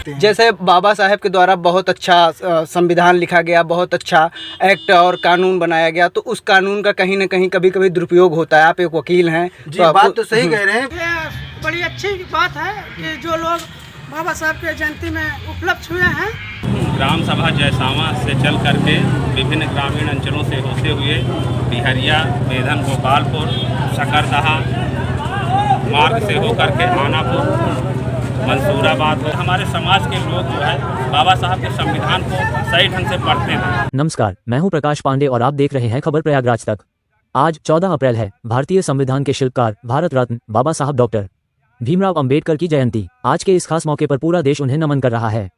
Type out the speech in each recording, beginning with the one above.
सकते हैं। जैसे बाबा साहेब के द्वारा बहुत अच्छा संविधान लिखा गया, बहुत अच्छा एक्ट और कानून बनाया गया, तो उस कानून का कहीं ना कहीं कभी कभी दुरुपयोग होता है। आप एक वकील हैं जी, बात तो सही कह रहे हैं। ये बड़ी अच्छी बात है कि जो लोग बाबा साहब के जयंती में उपलब्ध हुए हैं। ग्राम सभा जयसावा से चल करके विभिन्न ग्रामीण अंचलों से होते हुए बिहरिया, बेधन, गोपालपुर, सकरदहा मार्ग से होकर के आनापुर, मंसूराबाद हो, हमारे समाज के लोग जो है बाबा साहब के संविधान को सही ढंग से पढ़ते हैं। नमस्कार, मैं हूं प्रकाश पांडे और आप देख रहे हैं खबर प्रयागराज तक। आज 14 अप्रैल है, भारतीय संविधान के शिल्पकार भारत रत्न बाबा साहब डॉक्टर भीमराव अंबेडकर की जयंती। आज के इस खास मौके पर पूरा देश उन्हें नमन कर रहा है।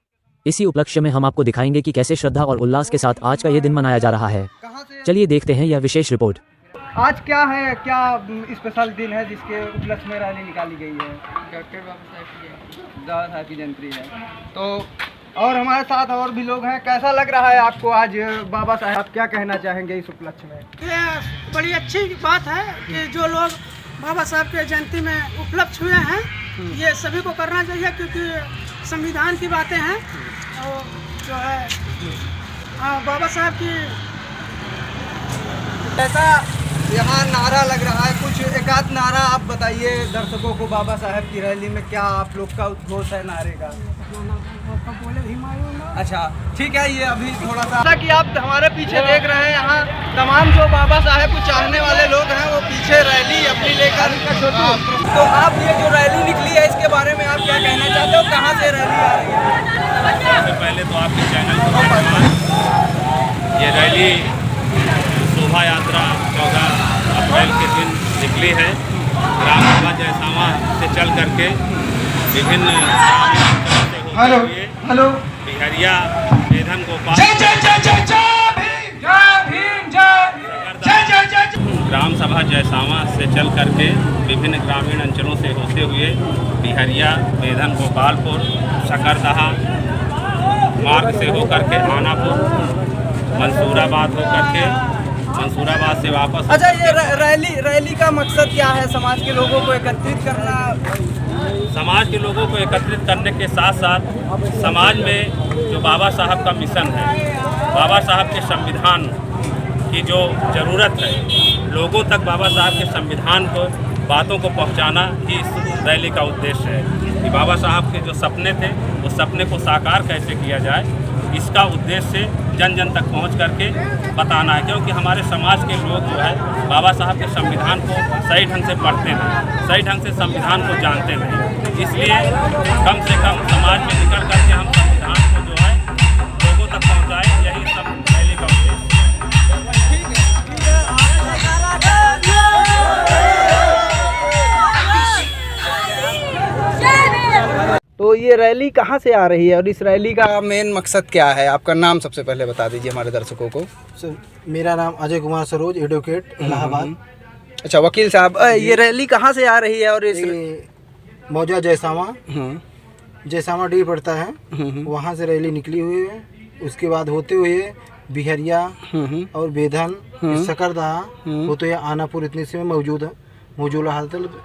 इसी उपलक्ष्य में हम आपको दिखाएंगे कि कैसे श्रद्धा और उल्लास के साथ आज का ये दिन मनाया जा रहा है। चलिए देखते हैं यह विशेष रिपोर्ट। आज क्या है, क्या स्पेशल दिन है जिसके उपलक्ष्य में रैली निकाली गई है? डॉक्टर बाबा साहब की जयंती है। तो और हमारे साथ और भी लोग हैं। कैसा लग रहा है आपको आज बाबा साहब? आप क्या कहना चाहेंगे इस उपलक्ष्य में? ये बड़ी अच्छी बात है कि जो लोग बाबा साहब के जयंती में उपलब्ध हुए हैं, ये सभी को करना चाहिए, क्योंकि संविधान की बातें हैं और जो है बाबा साहब की। ऐसा यहाँ नारा लग रहा है, कुछ एक आध नारा आप बताइए दर्शकों को। बाबा साहब की रैली में क्या आप लोग का उद्घोष है नारे का? अच्छा ठीक है, ये अभी थोड़ा सा जैसा कि आप हमारे पीछे देख रहे हैं, यहाँ तमाम जो बाबा साहब को चाहने वाले लोग हैं वो पीछे रैली अपनी लेकर। तो आप ये जो रैली निकली है इसके बारे में आप क्या कहना चाहते हो? कहाँ से रैली आ रही है? सबसे पहले तो आपके चैनल को धन्यवाद। ये रैली शोभा यात्रा 14 अप्रैल के दिन निकली है। ग्राम सभा जयसावा से चल करके विभिन्न बिहरिया, बेधन, गोपाल, ग्राम सभा जयसावा से चल करके विभिन्न ग्रामीण अंचलों से होते हुए बिहरिया, बेधन, गोपालपुर, सकरदहा मार्ग से होकर के आनापुर, मंसूराबाद होकर के मंसूराबाद से वापस। अच्छा, ये रैली का मकसद क्या है? समाज के लोगों को एकत्रित करना। समाज के लोगों को एकत्रित करने के साथ साथ समाज में जो बाबा साहब का मिशन है, बाबा साहब के संविधान की जो ज़रूरत है, लोगों तक बाबा साहब के संविधान को बातों को पहुंचाना ही इस रैली का उद्देश्य है। कि बाबा साहब के जो सपने थे उस सपने को साकार कैसे किया जाए, इसका उद्देश्य जन जन तक पहुंच करके बताना है। क्योंकि हमारे समाज के लोग जो है बाबा साहब के संविधान को सही ढंग से पढ़ते हैं, सही ढंग से संविधान को जानते हैं। इसलिए कम से कम समाज में निकल करके हम संविधान को जो है लोगों तक पहुंचाएं, यही सब रैली का उद्देश्य है। तो ये रैली कहाँ से आ रही है और इस रैली का मेन मकसद क्या है? आपका नाम सबसे पहले बता दीजिए हमारे दर्शकों को। सर, मेरा नाम अजय कुमार सरोज, एडवोकेट, इलाहाबाद। अच्छा वकील साहब, ये रैली कहाँ से आ रही है? और इस मौजा जयसावा डी पड़ता है, वहाँ से रैली निकली हुई है। उसके बाद होते हुए बिहरिया और बेधन, सकरदहा होते हुए आनापुर, इतने से मौजूदा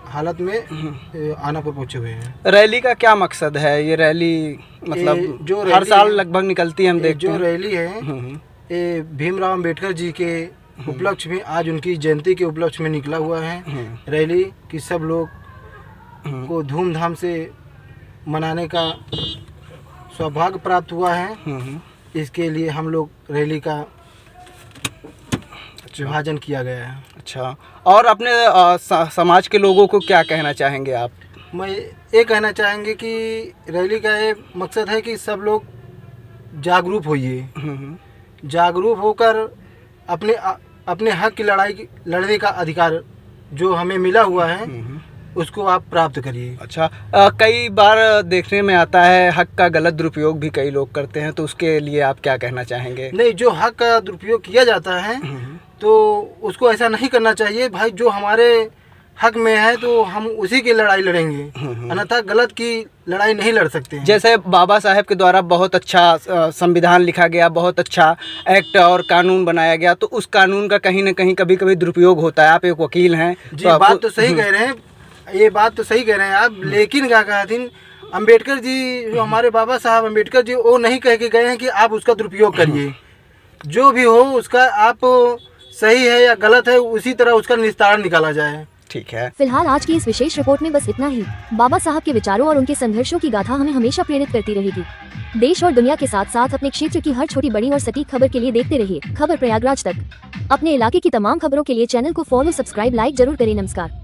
हालत में आनापुर पहुँचे हुए हैं। रैली का क्या मकसद है? ये रैली मतलब जो हर साल लगभग निकलती है, हम देखते हैं। जो रैली है ये भीमराव अंबेडकर जी के उपलक्ष्य में, आज उनकी जयंती के उपलक्ष्य में निकला हुआ है। रैली की सब लोग को धूमधाम से मनाने का सौभाग्य प्राप्त हुआ है। इसके लिए हम लोग रैली का विभाजन किया गया है। अच्छा, और अपने समाज के लोगों को क्या कहना चाहेंगे आप? मैं ये कहना चाहेंगे कि रैली का ये मकसद है कि सब लोग जागरूक होइए, जागरूक होकर अपने हक की लड़ने का अधिकार जो हमें मिला हुआ है उसको आप प्राप्त करिए। अच्छा, कई बार देखने में आता है हक का गलत दुरुपयोग भी कई लोग करते हैं, तो उसके लिए आप क्या कहना चाहेंगे? नहीं, जो हक का दुरुपयोग किया जाता है तो उसको ऐसा नहीं करना चाहिए भाई। जो हमारे हक में है तो हम उसी की लड़ाई लड़ेंगे, अन्यथा गलत की लड़ाई नहीं लड़ सकते हैं। जैसे बाबा साहेब के द्वारा बहुत अच्छा संविधान लिखा गया, बहुत अच्छा एक्ट और कानून बनाया गया, तो उस कानून का कहीं ना कहीं कभी कभी दुरुपयोग होता है। आप एक वकील हैं। जी, बात तो सही कह रहे हैं, ये बात तो सही कह रहे हैं आप। लेकिन क्या कहते हैं, अंबेडकर जी जो हमारे बाबा साहब अंबेडकर जी वो नहीं कह के गए हैं कि आप उसका दुरुपयोग करिए। जो भी हो उसका आप सही है या गलत है उसी तरह उसका निस्तारण निकाला जाए। ठीक है। फिलहाल आज की इस विशेष रिपोर्ट में बस इतना ही। बाबा साहब के विचारों और उनके संघर्षों की गाथा हमें हमेशा प्रेरित करती रहेगी। देश और दुनिया के साथ साथ अपने क्षेत्र की हर छोटी बड़ी और सटीक खबर के लिए देखते रहिए खबर प्रयागराज तक। अपने इलाके की तमाम खबरों के लिए चैनल को फॉलो, सब्सक्राइब, लाइक जरूर करें। नमस्कार।